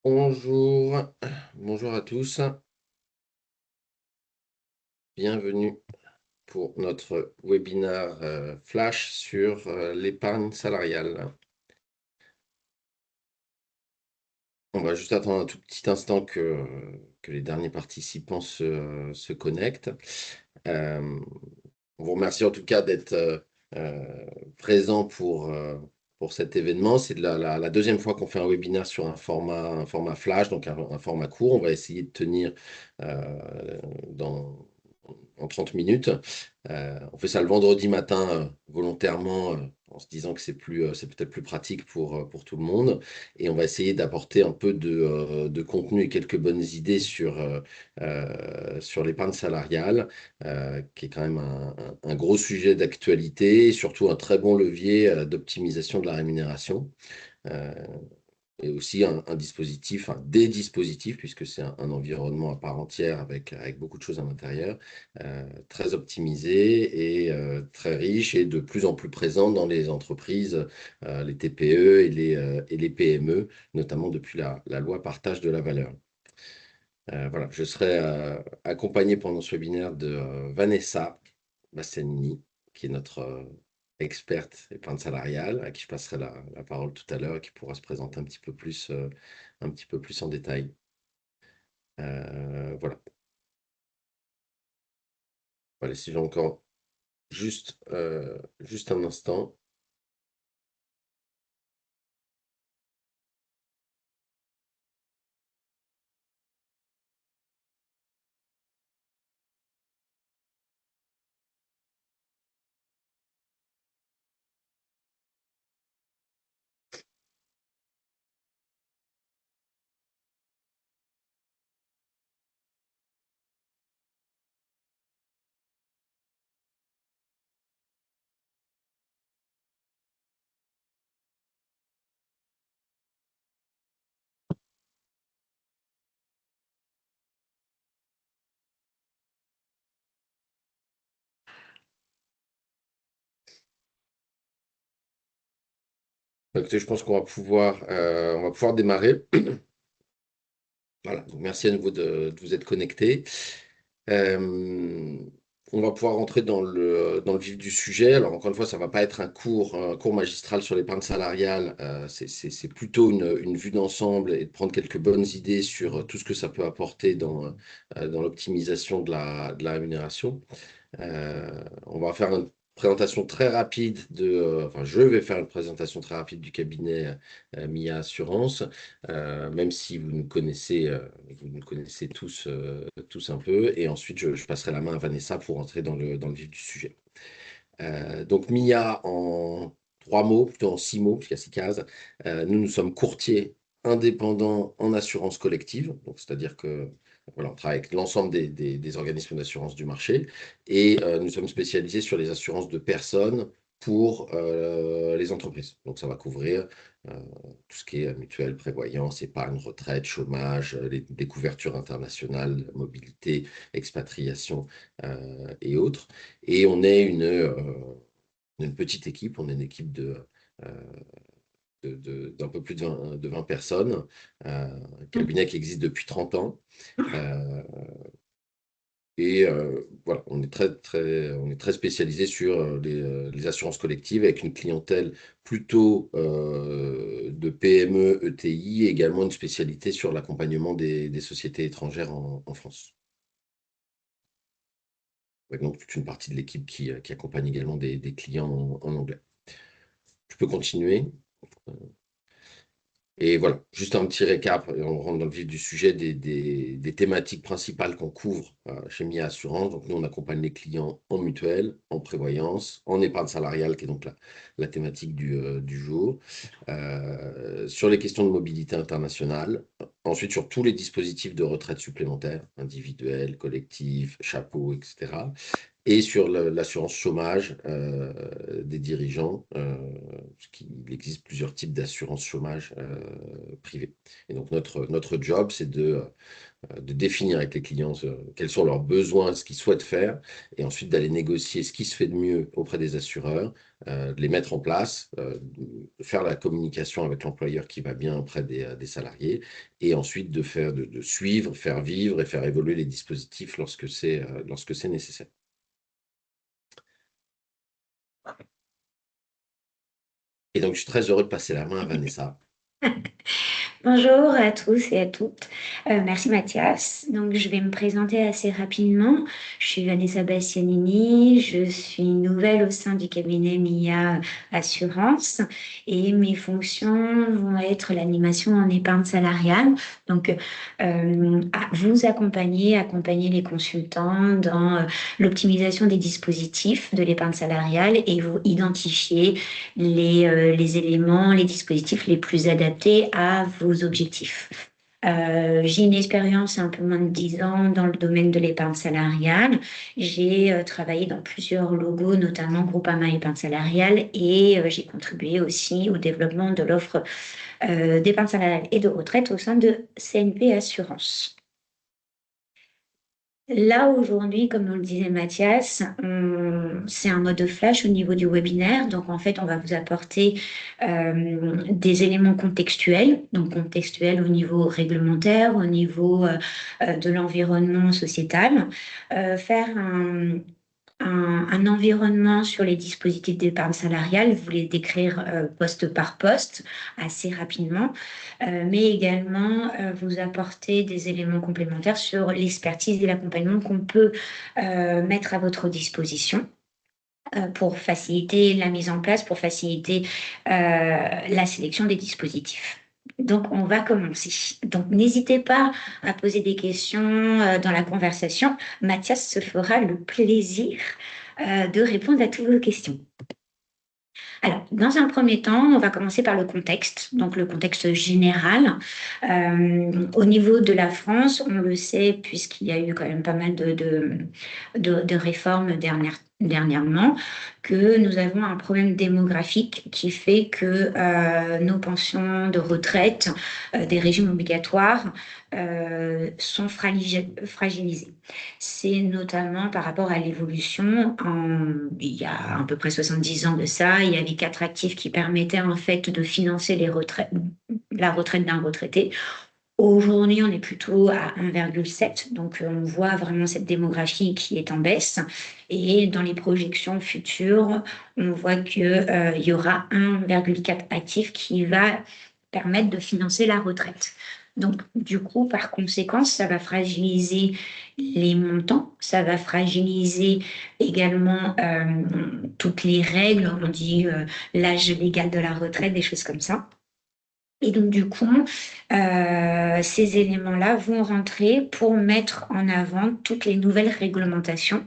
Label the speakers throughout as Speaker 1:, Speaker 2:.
Speaker 1: Bonjour, bonjour à tous, bienvenue pour notre webinaire flash sur l'épargne salariale. On va juste attendre un tout petit instant que les derniers participants se connectent. Euh, on vous remercie en tout cas d'être présent pour cet événement. C'est la deuxième fois qu'on fait un webinaire sur un format flash, donc un format court. On va essayer de tenir dans en 30 minutes. On fait ça le vendredi matin volontairement en se disant que c'est peut-être plus pratique pour tout le monde. Et on va essayer d'apporter un peu de contenu et quelques bonnes idées sur l'épargne salariale, qui est quand même un gros sujet d'actualité et surtout un très bon levier d'optimisation de la rémunération. Euh, et aussi un dispositif, des dispositifs, puisque c'est un environnement à part entière avec beaucoup de choses à l'intérieur, très optimisé et très riche et de plus en plus présent dans les entreprises, les TPE et les PME, notamment depuis la loi partage de la valeur. Voilà, je serai accompagné pendant ce webinaire de Vanessa Bastianini, qui est notre experte épargne salariale, à qui je passerai la parole tout à l'heure et qui pourra se présenter un petit peu plus en détail. Voilà. Voilà, si j'ai encore juste un instant. Écoutez, je pense qu'on va pouvoir démarrer. Voilà, donc merci à nouveau de vous être connectés. Euh, on va pouvoir rentrer dans le vif du sujet. Alors, encore une fois, ça ne va pas être un cours magistral sur l'épargne salariale. C'est plutôt une vue d'ensemble et de prendre quelques bonnes idées sur tout ce que ça peut apporter dans l'optimisation de la rémunération. On va faire une présentation très rapide enfin, je vais faire une présentation très rapide du cabinet MIA Assurance, même si vous nous connaissez tous un peu. Et ensuite, je passerai la main à Vanessa pour entrer dans le vif du sujet. Donc, MIA en 3 mots, plutôt en 6 mots, puisqu'il y a 6 cases. Nous sommes courtiers indépendants en assurance collective, donc c'est-à-dire que voilà, on travaille avec l'ensemble des organismes d'assurance du marché et nous sommes spécialisés sur les assurances de personnes pour les entreprises. Donc ça va couvrir euh, tout ce qui est mutuelle, prévoyance, épargne, retraite, chômage, des couvertures internationales, mobilité, expatriation et autres. Et on est une petite équipe, on est une équipe euh, d'un peu plus de 20 personnes, un cabinet qui existe depuis 30 ans. Euh, et voilà, on est très spécialisé sur les assurances collectives avec une clientèle plutôt de PME, ETI et également une spécialité sur l'accompagnement des sociétés étrangères en France. Avec donc toute une partie de l'équipe qui accompagne également des clients en anglais. Je peux continuer. Et voilà, juste un petit récap, et on rentre dans le vif du sujet des thématiques principales qu'on couvre chez MIA Assurance. Donc, nous, on accompagne les clients en mutuelle, en prévoyance, en épargne salariale, qui est donc la thématique du jour, sur les questions de mobilité internationale, ensuite sur tous les dispositifs de retraite supplémentaire, individuels, collectifs, chapeaux, etc. et sur l'assurance chômage des dirigeants, parce qu'il existe plusieurs types d'assurance chômage privée. Et donc notre job, c'est de définir avec les clients quels sont leurs besoins, ce qu'ils souhaitent faire, et ensuite d'aller négocier ce qui se fait de mieux auprès des assureurs, de les mettre en place, de faire la communication avec l'employeur qui va bien auprès des salariés, et ensuite de suivre, faire vivre et faire évoluer les dispositifs lorsque c'est nécessaire. Et donc, je suis très heureux de passer la main à Vanessa.
Speaker 2: Bonjour à tous et à toutes. Merci Mathias. Donc, je vais me présenter assez rapidement. Je suis Vanessa Bastianini. Je suis nouvelle au sein du cabinet MIA Assurance et mes fonctions vont être l'animation en épargne salariale. Donc, vous accompagner les consultants dans l'optimisation des dispositifs de l'épargne salariale et vous identifier les éléments, les dispositifs les plus adaptés à vos objectifs. J'ai une expérience un peu moins de 10 ans dans le domaine de l'épargne salariale. J'ai travaillé dans plusieurs logos, notamment Groupama Épargne Salariale, et j'ai contribué aussi au développement de l'offre d'épargne salariale et de retraite au sein de CNP Assurance. Là, aujourd'hui, comme nous le disait Mathias, c'est un mode flash au niveau du webinaire. Donc, en fait, on va vous apporter des éléments contextuels, donc contextuels au niveau réglementaire, au niveau de l'environnement sociétal, faire un environnement sur les dispositifs d'épargne salariale, vous les décrire poste par poste assez rapidement, mais également vous apporter des éléments complémentaires sur l'expertise et l'accompagnement qu'on peut mettre à votre disposition pour faciliter la mise en place, pour faciliter la sélection des dispositifs. Donc, on va commencer. Donc, n'hésitez pas à poser des questions dans la conversation. Mathias se fera le plaisir de répondre à toutes vos questions. Alors, dans un premier temps, on va commencer par le contexte, donc le contexte général. Au niveau de la France, on le sait, puisqu'il y a eu quand même pas mal de réformes dernièrement, que nous avons un problème démographique qui fait que nos pensions de retraite des régimes obligatoires sont fragilisées. C'est notamment par rapport à l'évolution. Il y a à peu près 70 ans de ça, il y avait 4 actifs qui permettaient en fait de financer la retraite d'un retraité. Aujourd'hui, on est plutôt à 1,7, donc on voit vraiment cette démographie qui est en baisse. Et dans les projections futures, on voit qu'il y aura 1,4 actifs qui va permettre de financer la retraite. Donc, du coup, par conséquent, ça va fragiliser les montants, ça va fragiliser également toutes les règles, on dit l'âge légal de la retraite, des choses comme ça. Et donc, du coup, ces éléments-là vont rentrer pour mettre en avant toutes les nouvelles réglementations,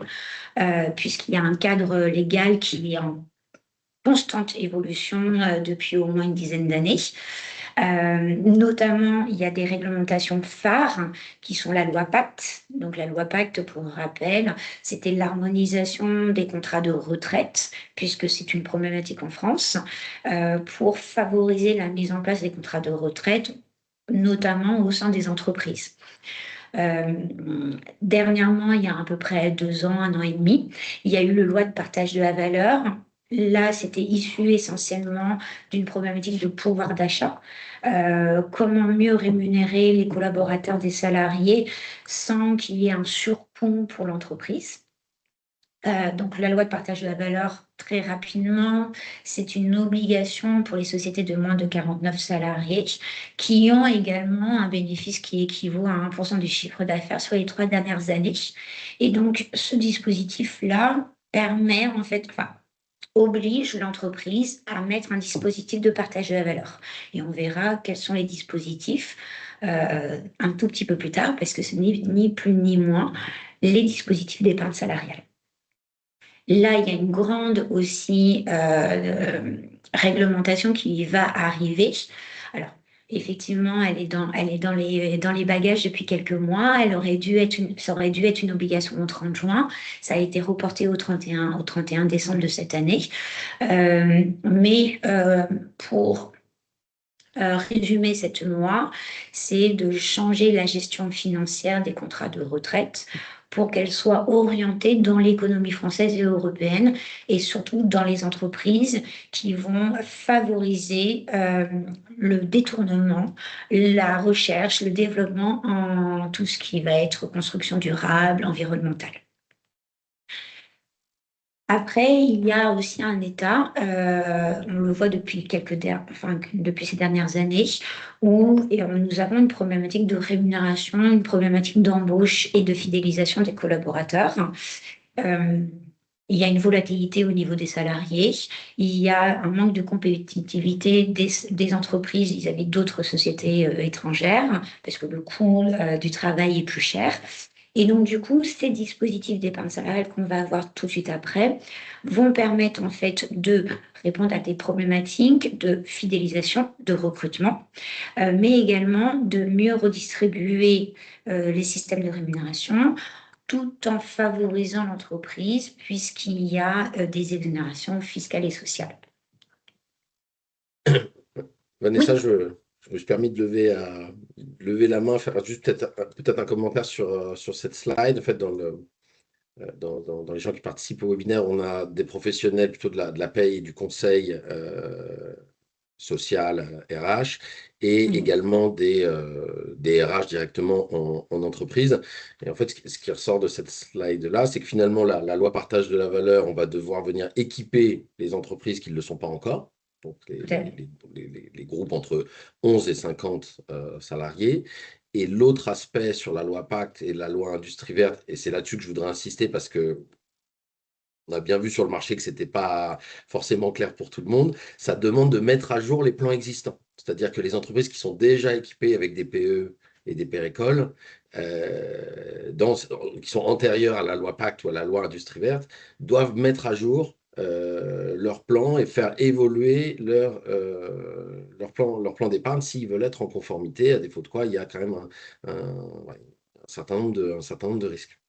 Speaker 2: puisqu'il y a un cadre légal qui est en constante évolution depuis au moins une dizaine d'années. Notamment, il y a des réglementations phares qui sont la loi Pacte. Donc, la loi Pacte, pour rappel, c'était l'harmonisation des contrats de retraite, puisque c'est une problématique en France, pour favoriser la mise en place des contrats de retraite, notamment au sein des entreprises. Dernièrement, il y a à peu près 2 ans, 1 an et demi, il y a eu le loi de partage de la valeur. Là, c'était issu essentiellement d'une problématique de pouvoir d'achat. Comment mieux rémunérer les collaborateurs des salariés sans qu'il y ait un surcoût pour l'entreprise. Donc, la loi de partage de la valeur, très rapidement, c'est une obligation pour les sociétés de moins de 49 salariés qui ont également un bénéfice qui équivaut à 1% du chiffre d'affaires sur les 3 dernières années. Et donc, ce dispositif-là permet, en fait, oblige l'entreprise à mettre un dispositif de partage de la valeur. Et on verra quels sont les dispositifs un tout petit peu plus tard, parce que ce n'est ni plus ni moins les dispositifs d'épargne salariale. Là, il y a une grande aussi réglementation qui va arriver. Alors, Effectivement, elle est dans les bagages depuis quelques mois. Ça aurait dû être une obligation au 30 juin. Ça a été reporté au 31 décembre de cette année. Pour résumer cette loi, c'est de changer la gestion financière des contrats de retraite pour qu'elle soit orientée dans l'économie française et européenne et surtout dans les entreprises qui vont favoriser le détournement, la recherche, le développement en tout ce qui va être construction durable, environnementale. Après, il y a aussi un État, on le voit depuis ces dernières années, où nous avons une problématique de rémunération, une problématique d'embauche et de fidélisation des collaborateurs. Euh, il y a une volatilité au niveau des salariés, il y a un manque de compétitivité des entreprises vis-à-vis d'autres sociétés étrangères, parce que le coût du travail est plus cher. Et donc, du coup, ces dispositifs d'épargne salariale qu'on va avoir tout de suite après vont permettre en fait de répondre à des problématiques de fidélisation, de recrutement, mais également de mieux redistribuer les systèmes de rémunération tout en favorisant l'entreprise puisqu'il y a des exonérations fiscales et sociales.
Speaker 1: Vanessa,
Speaker 2: Oui,
Speaker 1: je me suis permis de lever la main, faire juste peut-être un commentaire sur cette slide. En fait, dans les gens qui participent au webinaire, on a des professionnels plutôt de la paye et du conseil social, RH, et
Speaker 2: mhm.
Speaker 1: également des RH directement en entreprise. Et en fait, ce qui ressort de cette slide-là, c'est que finalement, la loi partage de la valeur, on va devoir venir équiper les entreprises qui ne le sont pas encore. Donc,
Speaker 2: Tout à fait.
Speaker 1: les groupes entre 11 et 50 salariés. Et l'autre aspect sur la loi Pacte et la loi Industrie verte, et c'est là-dessus que je voudrais insister parce que on a bien vu sur le marché que ce n'était pas forcément clair pour tout le monde. Ça demande de mettre à jour les plans existants. C'est-à-dire que les entreprises qui sont déjà équipées avec des PE et des pérécoles, qui sont antérieures à la loi Pacte ou à la loi Industrie verte, doivent mettre à jour leur plan et faire évoluer leur plan d'épargne s'ils veulent être en conformité, à défaut de quoi il y a quand même ouais, un certain nombre de risques.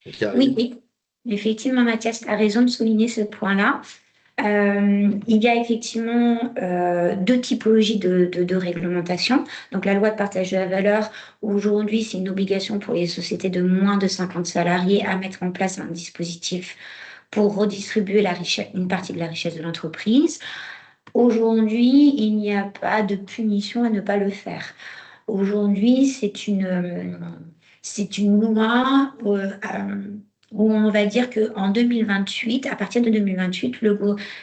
Speaker 1: Donc,
Speaker 2: Oui, oui. Effectivement, Mathias, tu as raison de souligner ce point-là. Il y a effectivement deux typologies de réglementation. Donc, la loi de partage de la valeur, aujourd'hui, c'est une obligation pour les sociétés de moins de 50 salariés à mettre en place un dispositif pour redistribuer une partie de la richesse de l'entreprise. Aujourd'hui, il n'y a pas de punition à ne pas le faire. Aujourd'hui, c'est une loi où on va dire qu'en 2028, à partir de 2028,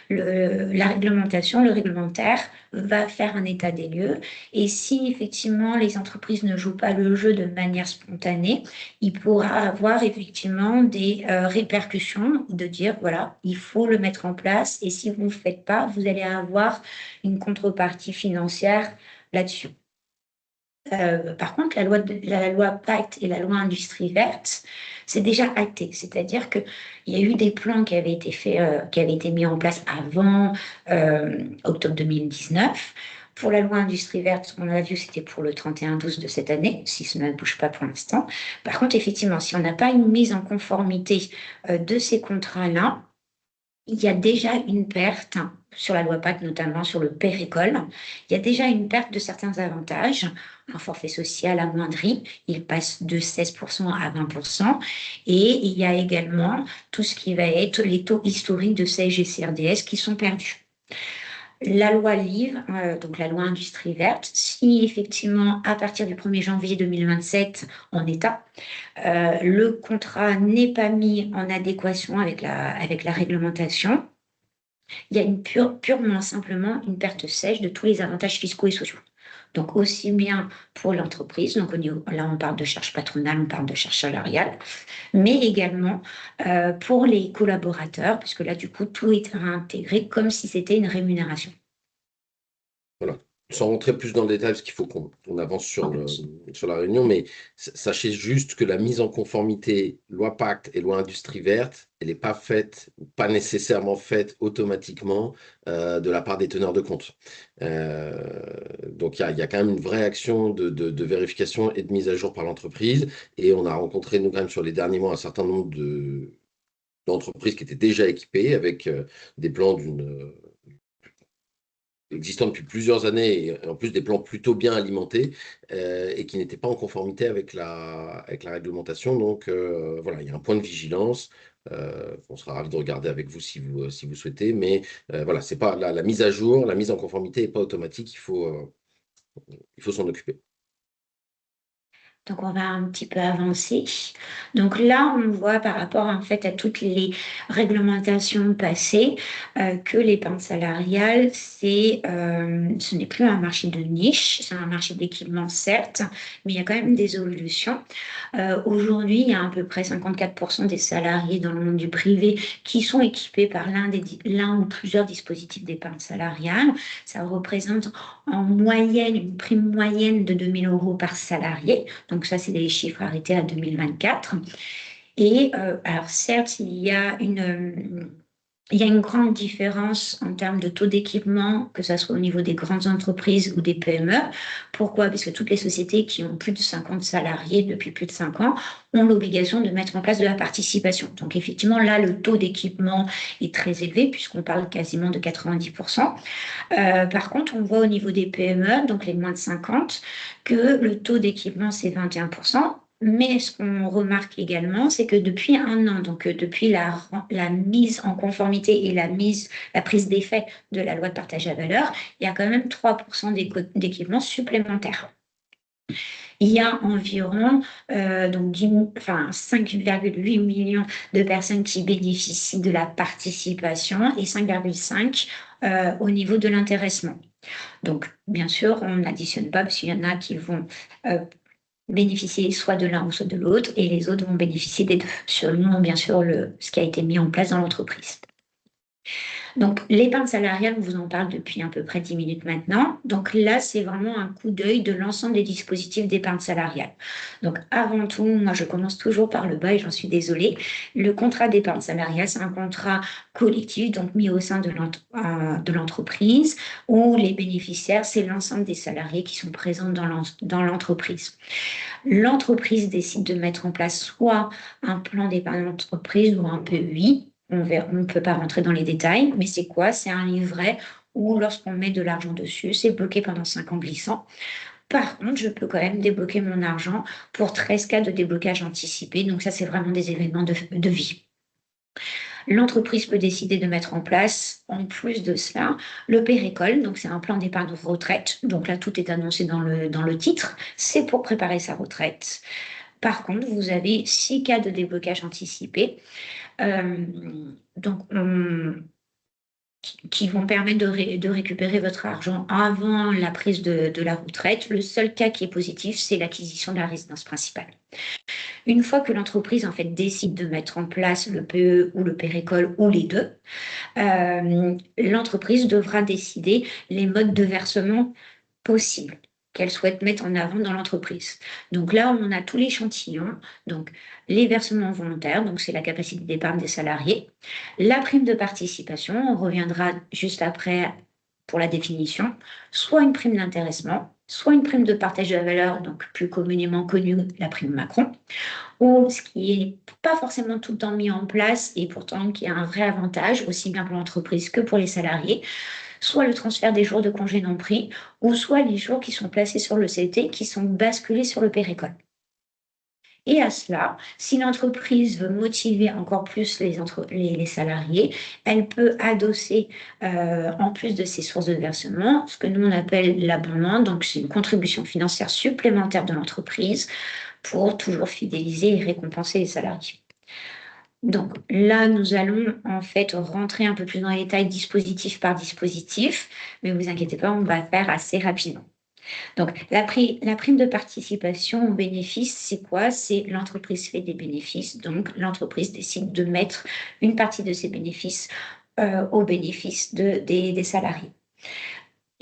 Speaker 2: la réglementation, le réglementaire va faire un état des lieux. Et si effectivement les entreprises ne jouent pas le jeu de manière spontanée, il pourra avoir effectivement des répercussions de dire, voilà, il faut le mettre en place et si vous ne le faites pas, vous allez avoir une contrepartie financière là-dessus. Par contre, la loi Pacte et la loi Industrie verte, c'est déjà acté. C'est-à-dire qu'il y a eu des plans qui avaient été faits, qui avaient été mis en place avant octobre 2019. Pour la loi Industrie verte, on a vu, c'était pour le 31-12 de cette année, si cela ne bouge pas pour l'instant. Par contre, effectivement, si on n'a pas une mise en conformité de ces contrats-là, il y a déjà une perte, sur la loi PAC notamment, sur le pérécole, il y a déjà une perte de certains avantages. Un forfait social amoindri, il passe de 16% à 20%. Et il y a également tout ce qui va être les taux historiques de CSG et CRDS qui sont perdus. La loi Livre, donc la loi Industrie verte, si effectivement à partir du 1er janvier 2027 en état, le contrat n'est pas mis en adéquation avec la réglementation, il y a purement simplement une perte sèche de tous les avantages fiscaux et sociaux. Donc aussi bien pour l'entreprise, donc là on parle de charges patronales, on parle de charges salariales, mais également pour les collaborateurs, puisque là du coup tout est intégré comme si c'était une rémunération.
Speaker 1: Voilà. sans rentrer plus dans le détail, parce qu'il faut qu'on avance
Speaker 2: Ok.
Speaker 1: sur la réunion, mais sachez juste que la mise en conformité loi Pacte et loi Industrie verte, elle n'est pas faite, pas nécessairement faite automatiquement de la part des teneurs de compte. Donc il y a quand même une vraie action de vérification et de mise à jour par l'entreprise, et on a rencontré, nous, quand même, sur les derniers mois, un certain nombre d'entreprises qui étaient déjà équipées avec des plans existant depuis plusieurs années, et en plus des plans plutôt bien alimentés, et qui n'étaient pas en conformité avec la réglementation. Donc voilà, il y a un point de vigilance. On sera ravi de regarder avec vous si vous souhaitez, mais voilà, c'est pas la mise à jour, la mise en conformité n'est pas automatique, il faut s'en occuper.
Speaker 2: Donc, on va un petit peu avancer. Donc là, on voit par rapport en fait à toutes les réglementations passées que l'épargne salariale, ce n'est plus un marché de niche, c'est un marché d'équipement certes, mais il y a quand même des évolutions. Aujourd'hui, il y a à peu près 54% des salariés dans le monde du privé qui sont équipés par l'un ou plusieurs dispositifs d'épargne salariale. Ça représente en moyenne une prime moyenne de 2 000 € par salarié. Donc ça, c'est des chiffres arrêtés à 2024. Et alors certes, il y a une grande différence en termes de taux d'équipement, que ce soit au niveau des grandes entreprises ou des PME. Pourquoi? Parce que toutes les sociétés qui ont plus de 50 salariés depuis plus de 5 ans ont l'obligation de mettre en place de la participation. Donc effectivement, là, le taux d'équipement est très élevé puisqu'on parle quasiment de 90%. Par contre, on voit au niveau des PME, donc les moins de 50, que le taux d'équipement, c'est 21%. Mais ce qu'on remarque également, c'est que depuis un an, donc depuis la mise en conformité et la prise d'effet de la loi de partage à valeur, il y a quand même 3% d'équipements supplémentaires. Il y a environ donc 5,8 millions de personnes qui bénéficient de la participation et 5,5 au niveau de l'intéressement. Donc, bien sûr, on n'additionne pas parce qu'il y en a qui vont euh, bénéficier soit de l'un ou soit de l'autre et les autres vont bénéficier des deux, selon bien sûr ce qui a été mis en place dans l'entreprise. Donc, l'épargne salariale, on vous en parle depuis à peu près 10 minutes maintenant. Donc là, c'est vraiment un coup d'œil de l'ensemble des dispositifs d'épargne salariale. Donc, avant tout, moi, je commence toujours par le bas et j'en suis désolée. Le contrat d'épargne salariale, c'est un contrat collectif, donc mis au sein de l'entreprise, où les bénéficiaires, c'est l'ensemble des salariés qui sont présents dans l'entreprise. L'entreprise décide de mettre en place soit un plan d'épargne d'entreprise ou un PEI. On ne peut pas rentrer dans les détails, mais c'est quoi? C'est un livret où lorsqu'on met de l'argent dessus, c'est bloqué pendant 5 ans glissants. Par contre, je peux quand même débloquer mon argent pour 13 cas de déblocage anticipé. Donc ça, c'est vraiment des événements de vie. L'entreprise peut décider de mettre en place, en plus de cela, le pérécole. Donc c'est un plan d'épargne de retraite. Donc là, tout est annoncé dans le titre. C'est pour préparer sa retraite. Par contre, vous avez 6 cas de déblocage anticipé. Euh, donc, qui vont permettre de récupérer votre argent avant la prise de la retraite. Le seul cas qui est positif, c'est l'acquisition de la résidence principale. Une fois que l'entreprise en fait décide de mettre en place le PE ou le pérécole ou les deux, l'entreprise devra décider les modes de versement possibles qu'elle souhaite mettre en avant dans l'entreprise. Donc là, on a tous l'échantillon, donc les versements volontaires, donc c'est la capacité d'épargne des salariés, la prime de participation, on reviendra juste après pour la définition, soit une prime d'intéressement, soit une prime de partage de la valeur, donc plus communément connue la prime Macron, ou ce qui n'est pas forcément tout le temps mis en place et pourtant qui a un vrai avantage, aussi bien pour l'entreprise que pour les salariés, soit le transfert des jours de congé non pris, ou soit les jours qui sont placés sur le CT qui sont basculés sur le pérécole. Et à cela, si l'entreprise veut motiver encore plus les salariés, elle peut adosser, en plus de ses sources de versement, ce que nous on appelle l'abondement. Donc, c'est une contribution financière supplémentaire de l'entreprise pour toujours fidéliser et récompenser les salariés. Donc là, nous allons en fait rentrer un peu plus dans les détails dispositif par dispositif, mais vous inquiétez pas, on va faire assez rapidement. Donc la prime de participation au bénéfice, c'est quoi? C'est l'entreprise fait des bénéfices, donc l'entreprise décide de mettre une partie de ses bénéfices au bénéfice des salariés.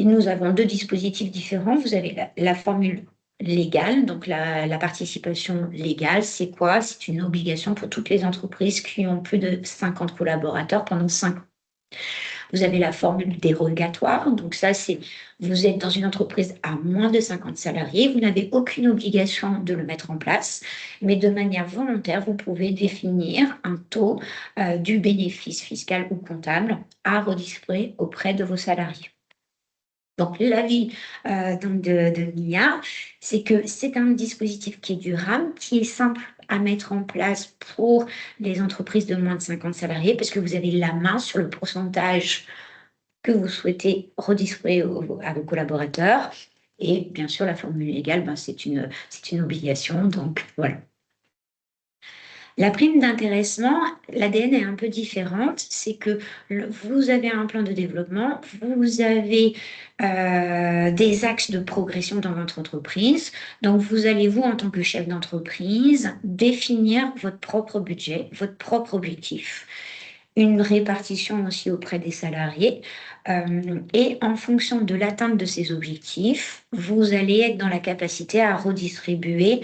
Speaker 2: Et nous avons deux dispositifs différents. Vous avez la formule légale, donc la participation légale, c'est quoi? C'est une obligation pour toutes les entreprises qui ont plus de 50 collaborateurs pendant 5 ans. Vous avez la formule dérogatoire, donc ça c'est, vous êtes dans une entreprise à moins de 50 salariés, vous n'avez aucune obligation de le mettre en place, mais de manière volontaire, vous pouvez définir un taux du bénéfice fiscal ou comptable à redistribuer auprès de vos salariés. Donc, l'avis de Mia, c'est que c'est un dispositif qui est durable, qui est simple à mettre en place pour les entreprises de moins de 50 salariés, parce que vous avez la main sur le pourcentage que vous souhaitez redistribuer à vos collaborateurs. Et bien sûr, la formule légale, ben, c'est une obligation. Donc, voilà. La prime d'intéressement, l'ADN est un peu différente. C'est que vous avez un plan de développement, vous avez des axes de progression dans votre entreprise. Donc, vous allez, vous, en tant que chef d'entreprise, définir votre propre budget, votre propre objectif, une répartition aussi auprès des salariés. Et en fonction de l'atteinte de ces objectifs, vous allez être dans la capacité à redistribuer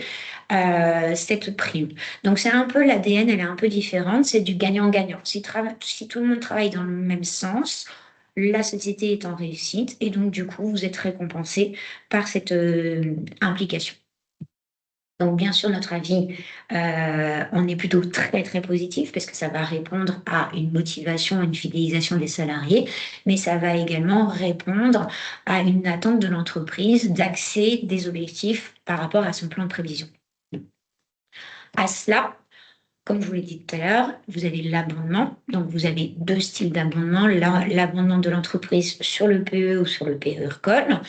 Speaker 2: cette prime. Donc, c'est un peu l'ADN, elle est un peu différente, c'est du gagnant-gagnant. Si tout le monde travaille dans le même sens, la société est en réussite et donc, du coup, vous êtes récompensé par cette implication. Donc, bien sûr, notre avis, on est plutôt très, très positif parce que ça va répondre à une motivation, une fidélisation des salariés, mais ça va également répondre à une attente de l'entreprise d'accès des objectifs par rapport à son plan de prévision. À cela, comme je vous l'ai dit tout à l'heure, vous avez l'abondement. Donc, vous avez deux styles d'abondement. L'abondement de l'entreprise sur le PE ou sur le PE-RCOL.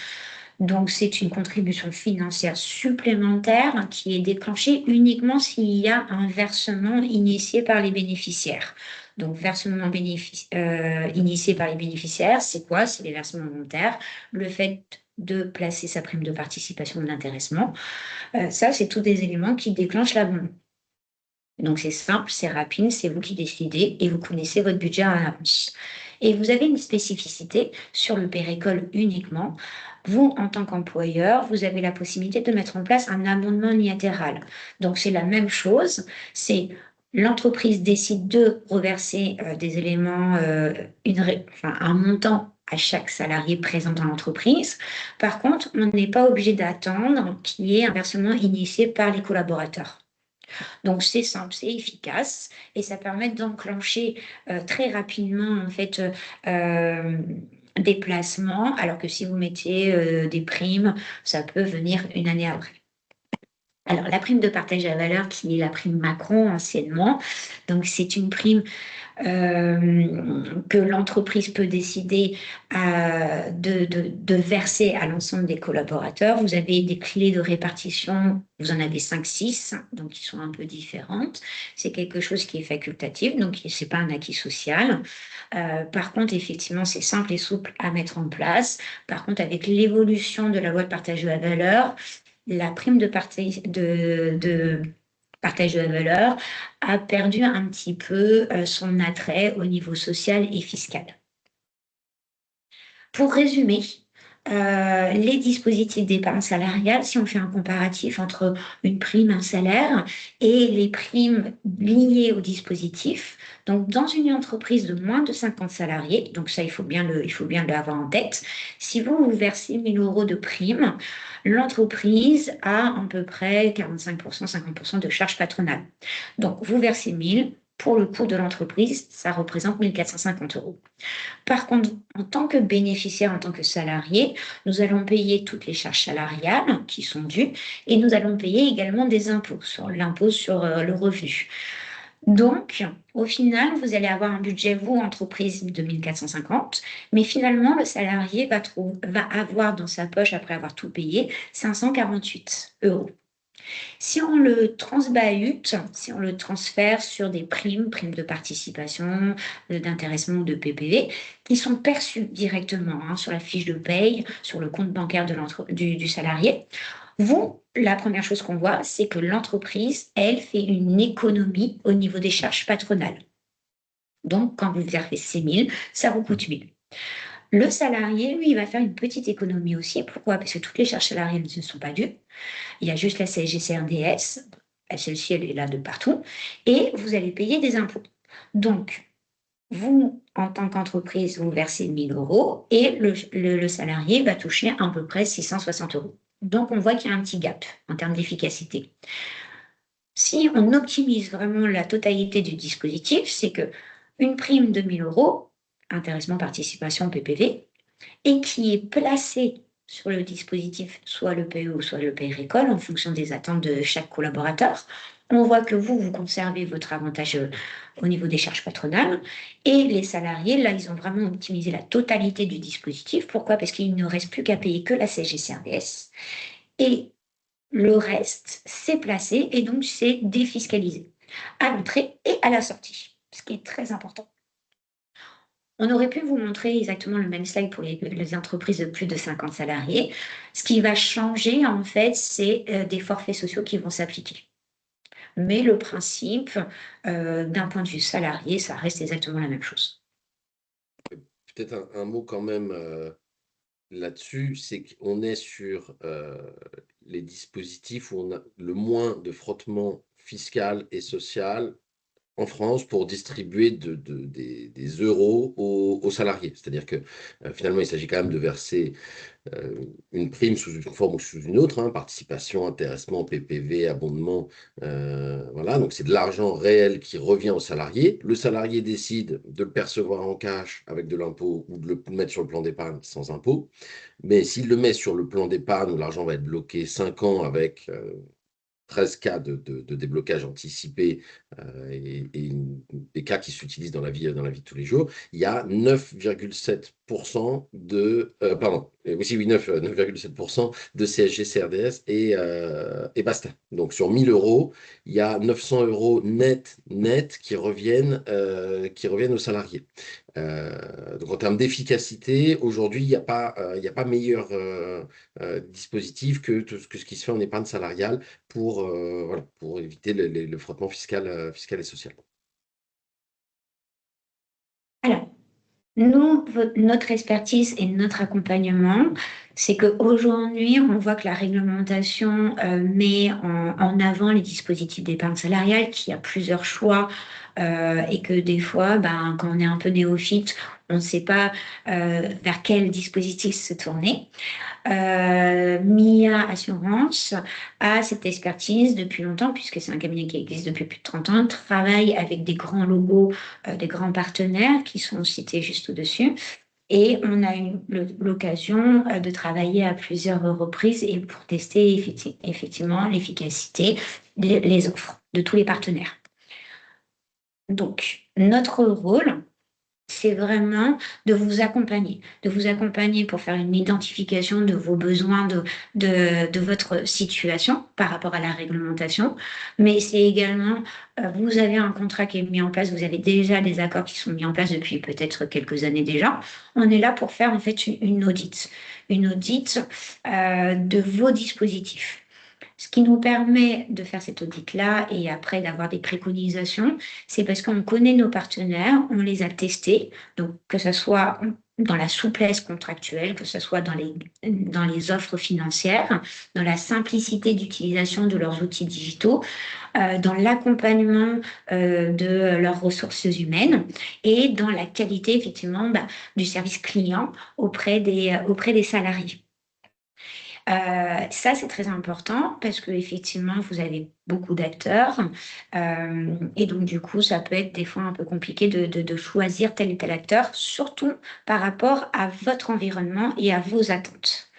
Speaker 2: Donc, c'est une contribution financière supplémentaire qui est déclenchée uniquement s'il y a un versement initié par les bénéficiaires. Donc, versement initié par les bénéficiaires, c'est quoi? C'est les versements volontaires, le fait de placer sa prime de participation de l'intéressement. Ça, c'est tous des éléments qui déclenchent l'abondement. Donc, c'est simple, c'est rapide, c'est vous qui décidez et vous connaissez votre budget à l'avance. Et vous avez une spécificité sur le pérécole uniquement. Vous, en tant qu'employeur, vous avez la possibilité de mettre en place un abondement unilatéral. Donc, c'est la même chose. C'est l'entreprise décide de reverser des éléments, un montant à chaque salarié présent dans l'entreprise. Par contre, on n'est pas obligé d'attendre qu'il y ait un versement initié par les collaborateurs. Donc, c'est simple, c'est efficace et ça permet d'enclencher très rapidement, en fait, des placements, alors que si vous mettez des primes, ça peut venir une année après. Alors, la prime de partage à la valeur, qui est la prime Macron anciennement, donc c'est une prime que l'entreprise peut décider de verser à l'ensemble des collaborateurs. Vous avez des clés de répartition, vous en avez 5-6, donc qui sont un peu différentes. C'est quelque chose qui est facultatif, donc ce n'est pas un acquis social. Par contre, effectivement, c'est simple et souple à mettre en place. Par contre, avec l'évolution de la loi de partage de la valeur, la prime de partage de la valeur a perdu un petit peu son attrait au niveau social et fiscal. Pour résumer, les dispositifs d'épargne salariale, si on fait un comparatif entre une prime, un salaire et les primes liées au dispositif, donc dans une entreprise de moins de 50 salariés, donc ça il faut bien l'avoir en tête, si vous versez 1 000 € de prime, l'entreprise a à peu près 45%, 50% de charges patronales. Donc vous versez 1 000, pour le coût de l'entreprise, ça représente 1 450 €. Par contre, en tant que bénéficiaire, en tant que salarié, nous allons payer toutes les charges salariales qui sont dues et nous allons payer également des impôts, l'impôt sur le revenu. Donc, au final, vous allez avoir un budget, vous, entreprise, de 1 450, mais finalement, le salarié va avoir dans sa poche, après avoir tout payé, 548 €. Si on le transbahute, si on le transfère sur des primes de participation, d'intéressement ou de PPV, qui sont perçues directement sur la fiche de paye, sur le compte bancaire du salarié, la première chose qu'on voit, c'est que l'entreprise, elle, fait une économie au niveau des charges patronales. Donc, quand vous versez 6 000, ça vous coûte 1 000. Le salarié, lui, il va faire une petite économie aussi. Pourquoi? Parce que toutes les charges salariales ne sont pas dues. Il y a juste la CSG-CRDS. Celle-ci, elle est là de partout. Et vous allez payer des impôts. Donc, vous, en tant qu'entreprise, vous versez 1 000 euros et le salarié va toucher à peu près 660 euros. Donc, on voit qu'il y a un petit gap en termes d'efficacité. Si on optimise vraiment la totalité du dispositif, c'est que une prime de 1 000 euros, intéressement, participation, PPV, et qui est placée sur le dispositif, soit le PE ou soit le PRécole, en fonction des attentes de chaque collaborateur. On voit que vous conservez votre avantage au niveau des charges patronales. Et les salariés, là, ils ont vraiment optimisé la totalité du dispositif. Pourquoi? Parce qu'il ne reste plus qu'à payer que la CSG-CRDS. Et le reste, c'est placé et donc c'est défiscalisé à l'entrée et à la sortie, ce qui est très important. On aurait pu vous montrer exactement le même slide pour les entreprises de plus de 50 salariés. Ce qui va changer, en fait, c'est des forfaits sociaux qui vont s'appliquer. Mais le principe, d'un point de vue salarié, ça reste exactement la même chose.
Speaker 1: Peut-être un mot quand même là-dessus, c'est qu'on est sur les dispositifs où on a le moins de frottement fiscal et social en France pour distribuer des euros aux salariés. C'est-à-dire que finalement, il s'agit quand même de verser une prime sous une forme ou sous une autre, hein, participation, intéressement, PPV, abondement, voilà, donc c'est de l'argent réel qui revient au salarié. Le salarié décide de le percevoir en cash avec de l'impôt ou de le mettre sur le plan d'épargne sans impôt, mais s'il le met sur le plan d'épargne où l'argent va être bloqué 5 ans avec 13 cas de déblocage anticipé et des cas qui s'utilisent dans la vie de tous les jours, il y a 9,7% pardon, oui, 9,7% de CSG, CRDS et basta. Donc sur 1000 euros, il y a 900 euros net qui reviennent aux salariés. Donc en termes d'efficacité, aujourd'hui, il y a pas meilleur dispositif que ce qui se fait en épargne salariale voilà, pour éviter le frottement fiscal et social.
Speaker 2: Alors, nous, notre expertise et notre accompagnement, c'est qu'aujourd'hui, on voit que la réglementation met en avant les dispositifs d'épargne salariale, qu'il y a plusieurs choix et que des fois, ben, quand on est un peu néophyte, on ne sait pas vers quel dispositif se tourner. Mia Assurance a cette expertise depuis longtemps, puisque c'est un cabinet qui existe depuis plus de 30 ans, travaille avec des grands logos, des grands partenaires qui sont cités juste au-dessus. Et on a eu l'occasion de travailler à plusieurs reprises et pour tester effectivement l'efficacité des offres de tous les partenaires. Donc, notre rôle, c'est vraiment de vous accompagner pour faire une identification de vos besoins, de votre situation par rapport à la réglementation. Mais c'est également, vous avez un contrat qui est mis en place, vous avez déjà des accords qui sont mis en place depuis peut-être quelques années déjà. On est là pour faire en fait une audit de vos dispositifs. Ce qui nous permet de faire cette audit-là et après d'avoir des préconisations, c'est parce qu'on connaît nos partenaires, on les a testés, donc que ce soit dans la souplesse contractuelle, que ce soit dans les offres financières, dans la simplicité d'utilisation de leurs outils digitaux, dans l'accompagnement de leurs ressources humaines et dans la qualité effectivement du service client auprès des salariés. Ça, c'est très important parce qu'effectivement, vous avez beaucoup d'acteurs, et donc du coup, ça peut être des fois un peu compliqué de choisir tel et tel acteur, surtout par rapport à votre environnement et à vos attentes.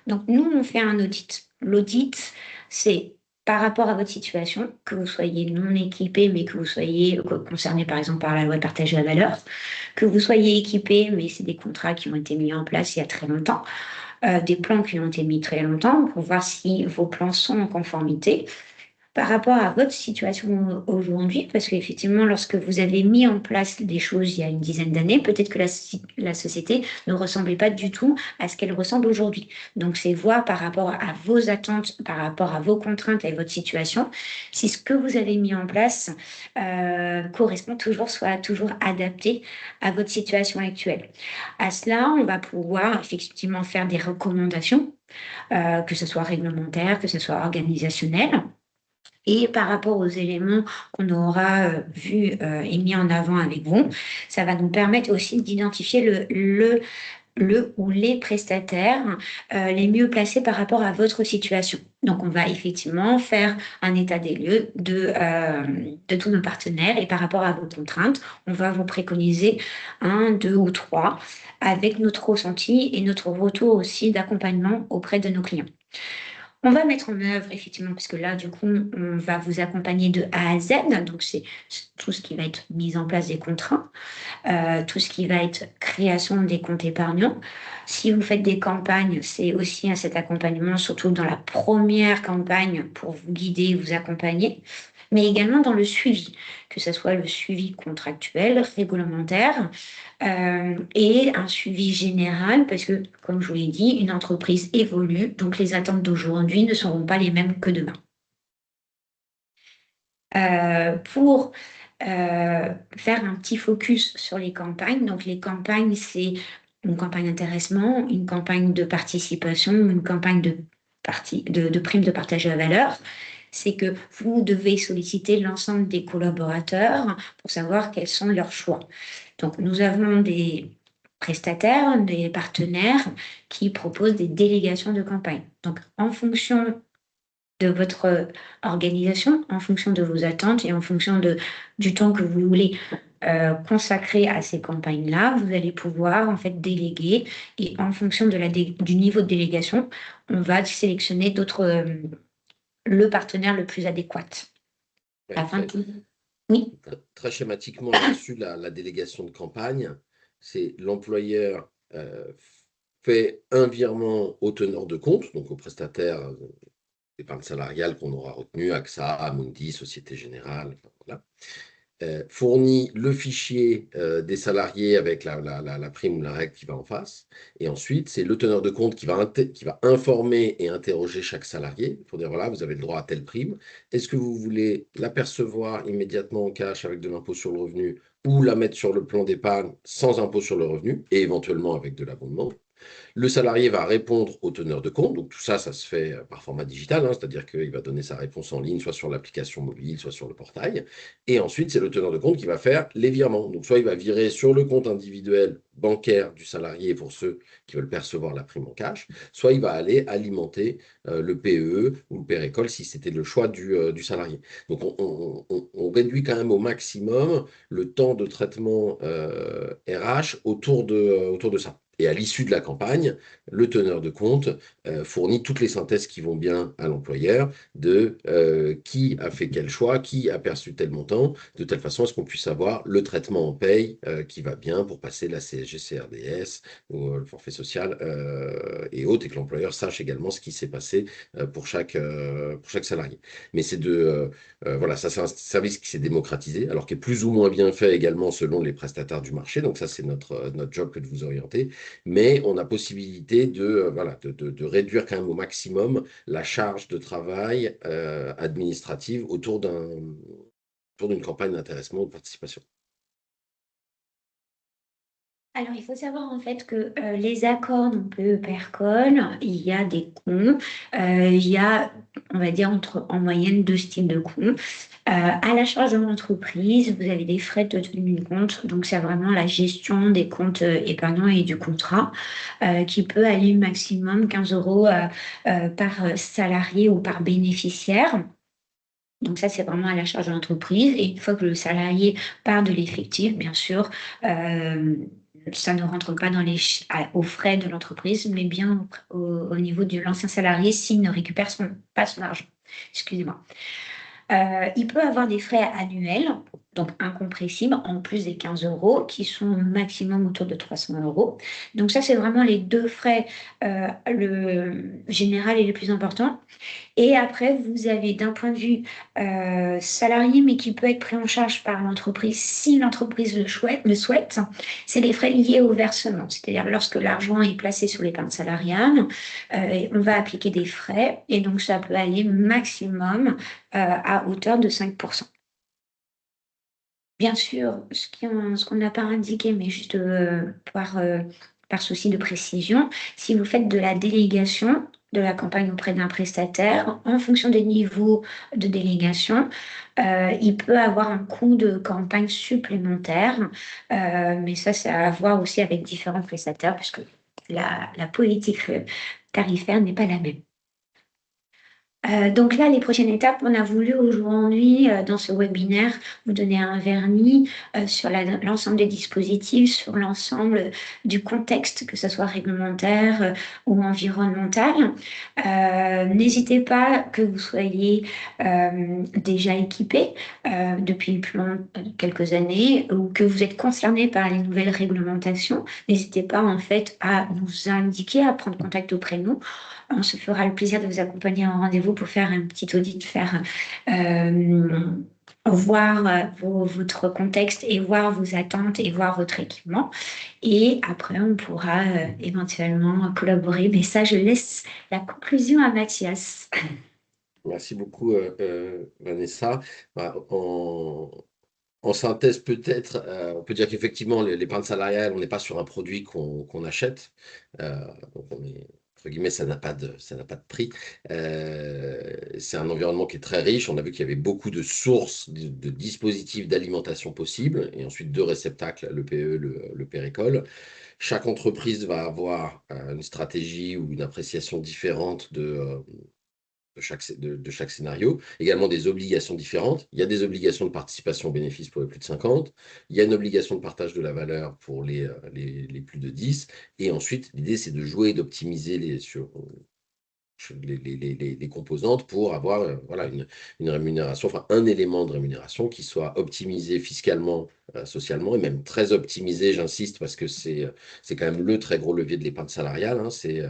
Speaker 2: Donc nous, on fait un audit. L'audit, c'est par rapport à votre situation, que vous soyez non équipé, mais que vous soyez concerné par exemple par la loi de partage de la valeur, que vous soyez équipé, mais c'est des contrats qui ont été mis en place il y a très longtemps, des plans qui ont été mis très longtemps pour voir si vos plans sont en conformité. par rapport à votre situation aujourd'hui, parce qu'effectivement, lorsque vous avez mis en place des choses il y a une dizaine d'années, peut-être que la société ne ressemblait pas du tout à ce qu'elle ressemble aujourd'hui. Donc, c'est voir par rapport à vos attentes, par rapport à vos contraintes et votre situation, si ce que vous avez mis en place correspond toujours, soit toujours adapté à votre situation actuelle. À cela, on va pouvoir effectivement faire des recommandations, que ce soit réglementaires, que ce soit organisationnelles. Et par rapport aux éléments qu'on aura vus et mis en avant avec vous, ça va nous permettre aussi d'identifier le ou les prestataires les mieux placés par rapport à votre situation. Donc, on va effectivement faire un état des lieux de tous nos partenaires et par rapport à vos contraintes, on va vous préconiser un, deux ou trois avec notre ressenti et notre retour aussi d'accompagnement auprès de nos clients. On va mettre en œuvre effectivement, parce que là, du coup, on va vous accompagner de A à Z. Donc, c'est tout ce qui va être mise en place des contrats, tout ce qui va être création des comptes épargnants. Si vous faites des campagnes, c'est aussi cet accompagnement, surtout dans la première campagne, pour vous guider, vous accompagner, mais également dans le suivi, que ce soit le suivi contractuel, réglementaire, et un suivi général, parce que, comme je vous l'ai dit, une entreprise évolue, donc les attentes d'aujourd'hui ne seront pas les mêmes que demain. Pour faire un petit focus sur les campagnes, donc les campagnes, c'est une campagne d'intéressement, une campagne de participation, une campagne de prime de partage de la valeur. C'est que vous devez solliciter l'ensemble des collaborateurs pour savoir quels sont leurs choix. Donc, nous avons des prestataires, des partenaires qui proposent des délégations de campagne. Donc, en fonction de votre organisation, en fonction de vos attentes et en fonction du temps que vous voulez consacrer à ces campagnes-là, vous allez pouvoir en fait déléguer et en fonction du niveau de délégation, on va sélectionner le partenaire le plus adéquat.
Speaker 1: Ouais,
Speaker 2: Afin
Speaker 1: très,
Speaker 2: de... Oui.
Speaker 1: très schématiquement là-dessus, la délégation de campagne, c'est l'employeur fait un virement au teneur de compte, donc au prestataire d'épargne salariale qu'on aura retenu, AXA, Amundi, Société Générale, enfin, voilà. Fournit le fichier des salariés avec la prime ou la règle qui va en face. Et ensuite, c'est le teneur de compte qui va informer et interroger chaque salarié pour dire, voilà, vous avez le droit à telle prime. Est-ce que vous voulez la percevoir immédiatement en cash avec de l'impôt sur le revenu ou la mettre sur le plan d'épargne sans impôt sur le revenu et éventuellement avec de l'abondement? Le salarié va répondre au teneur de compte. Donc tout ça, ça se fait par format digital, hein, c'est-à-dire qu'il va donner sa réponse en ligne, soit sur l'application mobile, soit sur le portail. Et ensuite, c'est le teneur de compte qui va faire les virements. Donc soit il va virer sur le compte individuel bancaire du salarié pour ceux qui veulent percevoir la prime en cash, soit il va aller alimenter le PE ou le Pérécole si c'était le choix du salarié. Donc on réduit quand même au maximum le temps de traitement RH autour de ça. Et à l'issue de la campagne, le teneur de compte fournit toutes les synthèses qui vont bien à l'employeur de qui a fait quel choix, qui a perçu tel montant, de telle façon à ce qu'on puisse avoir le traitement en paye qui va bien pour passer la CSG, CRDS ou le forfait social et autres, et que l'employeur sache également ce qui s'est passé pour chaque salarié. Mais voilà, ça c'est un service qui s'est démocratisé, alors qui est plus ou moins bien fait également selon les prestataires du marché. Donc ça, c'est notre job que de vous orienter. Mais on a possibilité voilà, de réduire quand même au maximum la charge de travail administrative autour d'une campagne d'intéressement ou de participation.
Speaker 2: Alors, il faut savoir en fait que les accords donc PE-PERCOL, il y a des coûts. Il y a, on va dire, en moyenne deux styles de coûts. À la charge de l'entreprise, vous avez des frais de tenue de compte. Donc, c'est vraiment la gestion des comptes épargnants et du contrat qui peut aller maximum 15 euros par salarié ou par bénéficiaire. Donc ça, c'est vraiment à la charge de l'entreprise. Et une fois que le salarié part de l'effectif, bien sûr, ça ne rentre pas aux frais de l'entreprise, mais bien au niveau de l'ancien salarié s'il ne récupère pas son argent. Excusez-moi. Il peut avoir des frais annuels, donc incompressibles, en plus des 15 euros, qui sont maximum autour de 300 euros. Donc ça, c'est vraiment les deux frais, le général et le plus important. Et après, vous avez d'un point de vue salarié, mais qui peut être pris en charge par l'entreprise si l'entreprise le souhaite, c'est les frais liés au versement. C'est-à-dire lorsque l'argent est placé sur l'épargne salariale, on va appliquer des frais et donc ça peut aller maximum à hauteur de 5%. Bien sûr, ce qu'on n'a pas indiqué, mais juste par souci de précision, si vous faites de la délégation de la campagne auprès d'un prestataire, en fonction des niveaux de délégation, il peut avoir un coût de campagne supplémentaire, mais ça, c'est à voir aussi avec différents prestataires, puisque la politique tarifaire n'est pas la même. Donc là, les prochaines étapes, on a voulu aujourd'hui, dans ce webinaire, vous donner un vernis sur l'ensemble des dispositifs, sur l'ensemble du contexte, que ce soit réglementaire ou environnemental. N'hésitez pas que vous soyez déjà équipé depuis quelques années ou que vous êtes concerné par les nouvelles réglementations. N'hésitez pas en fait à nous indiquer, à prendre contact auprès de nous. On se fera le plaisir de vous accompagner en rendez-vous pour faire un petit audit, voir votre contexte et voir vos attentes et voir votre équipement. Et après, on pourra éventuellement collaborer. Mais ça, je laisse la conclusion à Mathias.
Speaker 1: Merci beaucoup, Vanessa. Bah, en synthèse, peut-être, on peut dire qu'effectivement, l'épargne salariale, on n'est pas sur un produit qu'on achète. Donc entre guillemets, ça n'a pas de prix. C'est un environnement qui est très riche. On a vu qu'il y avait beaucoup de sources de dispositifs d'alimentation possibles, et ensuite deux réceptacles, le PE, le Pérécole. Chaque entreprise va avoir une stratégie ou une appréciation différente de chaque scénario. Également des obligations différentes. Il y a des obligations de participation aux bénéfices pour les plus de 50. Il y a une obligation de partage de la valeur pour les plus de 10. Et ensuite, l'idée, c'est de jouer et d'optimiser les composantes pour avoir voilà, une rémunération, enfin un élément de rémunération qui soit optimisé fiscalement, socialement, et même très optimisé, j'insiste, parce que c'est quand même le très gros levier de l'épargne salariale, hein, c'est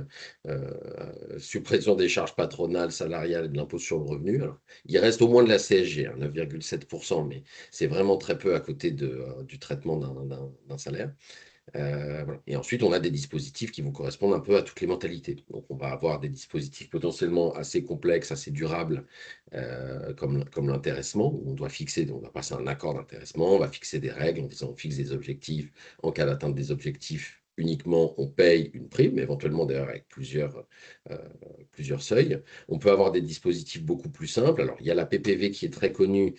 Speaker 1: suppression des charges patronales, salariales et de l'impôt sur le revenu. Alors, il reste au moins de la CSG, hein, 9,7%, mais c'est vraiment très peu à côté du traitement d'un salaire. Voilà. Et ensuite, on a des dispositifs qui vont correspondre un peu à toutes les mentalités. Donc, on va avoir des dispositifs potentiellement assez complexes, assez durables, comme l'intéressement, où on doit fixer, on va passer un accord d'intéressement, on va fixer des règles en disant on fixe des objectifs. En cas d'atteinte des objectifs, uniquement, on paye une prime, éventuellement d'ailleurs avec euh, plusieurs seuils. On peut avoir des dispositifs beaucoup plus simples. Alors, il y a la PPV qui est très connue,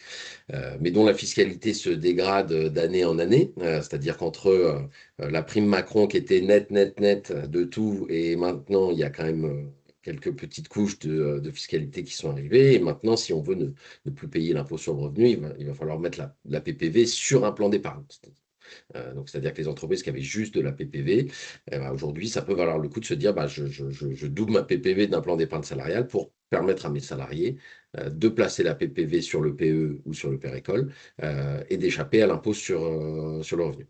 Speaker 1: mais dont la fiscalité se dégrade d'année en année. C'est-à-dire qu'entre la prime Macron qui était net de tout, et maintenant il y a quand même quelques petites couches de fiscalité qui sont arrivées. Et maintenant, si on veut ne plus payer l'impôt sur le revenu, il va falloir mettre la PPV sur un plan d'épargne. Donc, c'est-à-dire que les entreprises qui avaient juste de la PPV, aujourd'hui, ça peut valoir le coup de se dire, bah, je double ma PPV d'un plan d'épargne salariale pour permettre à mes salariés de placer la PPV sur le PE ou sur le Pérécole et d'échapper à l'impôt sur le revenu.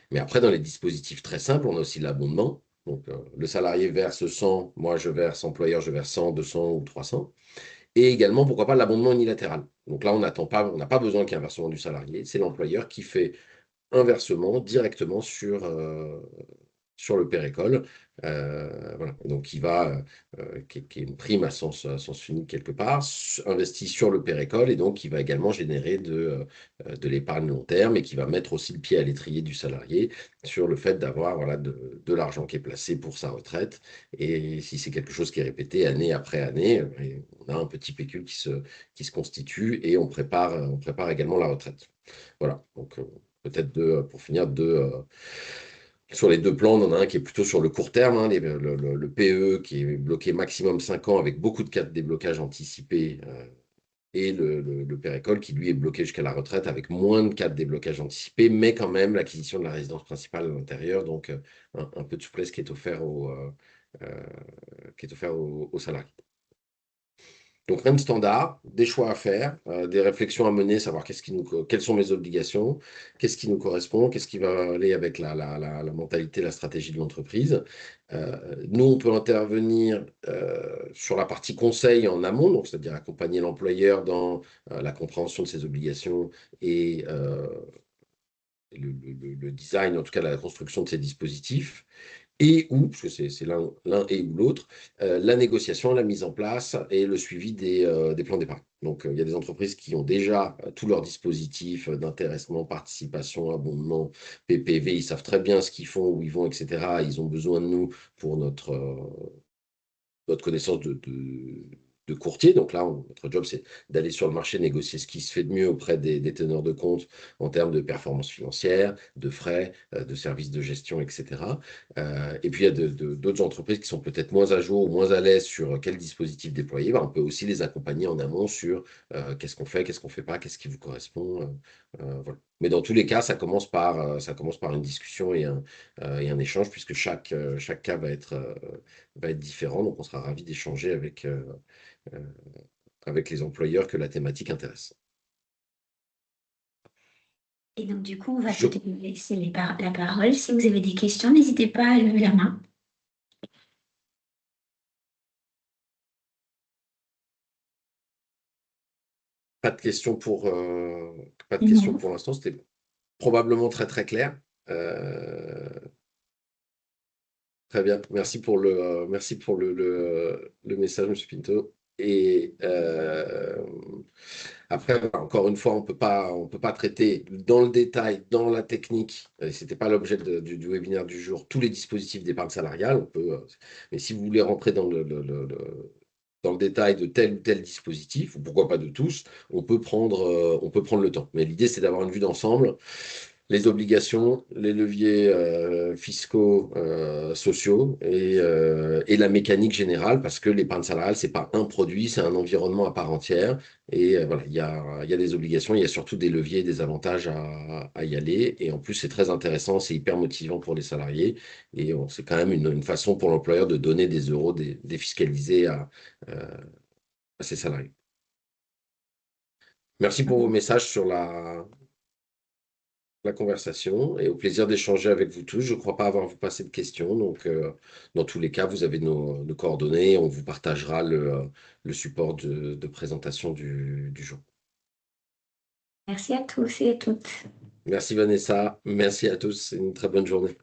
Speaker 1: Mais après, dans les dispositifs très simples, on a aussi l'abondement. Donc, le salarié verse 100, moi je verse, employeur, je verse 100, 200 ou 300. Et également, pourquoi pas l'abondement unilatéral. Donc là, on n'a pas besoin qu'il y ait un versement du salarié. C'est l'employeur qui fait un versement directement sur le Pérécole. Voilà. Donc, qui est une prime à sens unique quelque part, investi sur le Pérécole, et donc qui va également générer de l'épargne long terme et qui va mettre aussi le pied à l'étrier du salarié sur le fait d'avoir voilà, de l'argent qui est placé pour sa retraite. Et si c'est quelque chose qui est répété année après année, on a un petit pécule qui se constitue et on prépare également la retraite. Voilà. Donc, peut-être pour finir, sur les deux plans, on en a un qui est plutôt sur le court terme, hein, le PE qui est bloqué maximum 5 ans avec beaucoup de cas de déblocage anticipés, et le Pérécole qui lui est bloqué jusqu'à la retraite avec moins de cas de déblocage anticipé, mais quand même l'acquisition de la résidence principale à l'intérieur, donc un peu de souplesse qui est offert qui est offert aux salariés. Donc, même standard, des choix à faire, des réflexions à mener, savoir quelles sont mes obligations, qu'est-ce qui nous correspond, qu'est-ce qui va aller avec la mentalité, la stratégie de l'entreprise. Nous, on peut intervenir sur la partie conseil en amont, donc c'est-à-dire accompagner l'employeur dans la compréhension de ses obligations et le design, en tout cas la construction de ces dispositifs et ou, parce que c'est l'un et ou l'autre, la négociation, la mise en place et le suivi des plans d'épargne. Donc, il y a des entreprises qui ont déjà tous leurs dispositifs d'intéressement, participation, abondement, PPV, ils savent très bien ce qu'ils font, où ils vont, etc. Ils ont besoin de nous pour notre connaissance de courtier. Donc là, notre job, c'est d'aller sur le marché, négocier ce qui se fait de mieux auprès des teneurs de compte en termes de performance financière, de frais, de services de gestion, etc. Et puis, il y a d'autres entreprises qui sont peut-être moins à jour ou moins à l'aise sur quel dispositif déployer. Ben, on peut aussi les accompagner en amont sur qu'est-ce qu'on fait, qu'est-ce qu'on ne fait pas, qu'est-ce qui vous correspond. Voilà. Mais dans tous les cas, ça commence par une discussion et un échange, puisque chaque cas va être différent. Donc, on sera ravi d'échanger euh, avec les employeurs que la thématique intéresse.
Speaker 2: Et donc, du coup, on va
Speaker 1: Je,
Speaker 2: peut-être vous laisser la parole. Si vous avez des questions, n'hésitez pas à lever la main.
Speaker 1: pas de questions pas de questions
Speaker 2: Non.
Speaker 1: pour l'instant. C'était probablement très très clair. Euh, Très bien. Merci pour le message, M. Pinto. Et après, encore une fois, on peut pas traiter dans le détail, dans la technique. C'était pas l'objet du webinaire du jour. Tous les dispositifs d'épargne salariale, mais si vous voulez rentrer dans le détail de tel ou tel dispositif, ou pourquoi pas de tous, on peut prendre le temps. Mais l'idée, c'est d'avoir une vue d'ensemble, les obligations, les leviers fiscaux, sociaux et la mécanique générale, parce que l'épargne salariale, c'est pas un produit, c'est un environnement à part entière. Et voilà, il y a des obligations, il y a surtout des leviers et des avantages à y aller. Et en plus, c'est très intéressant, c'est hyper motivant pour les salariés. Et c'est quand même une façon pour l'employeur de donner des euros défiscalisés euh, à ses salariés. Merci pour vos messages sur la conversation et au plaisir d'échanger avec vous tous. Je ne crois pas avoir vous passé de questions. Donc, dans tous les cas, vous avez nos coordonnées. On vous partagera le support de présentation du jour.
Speaker 2: Merci à tous et à toutes.
Speaker 1: Merci Vanessa. Merci à tous. Une très bonne journée.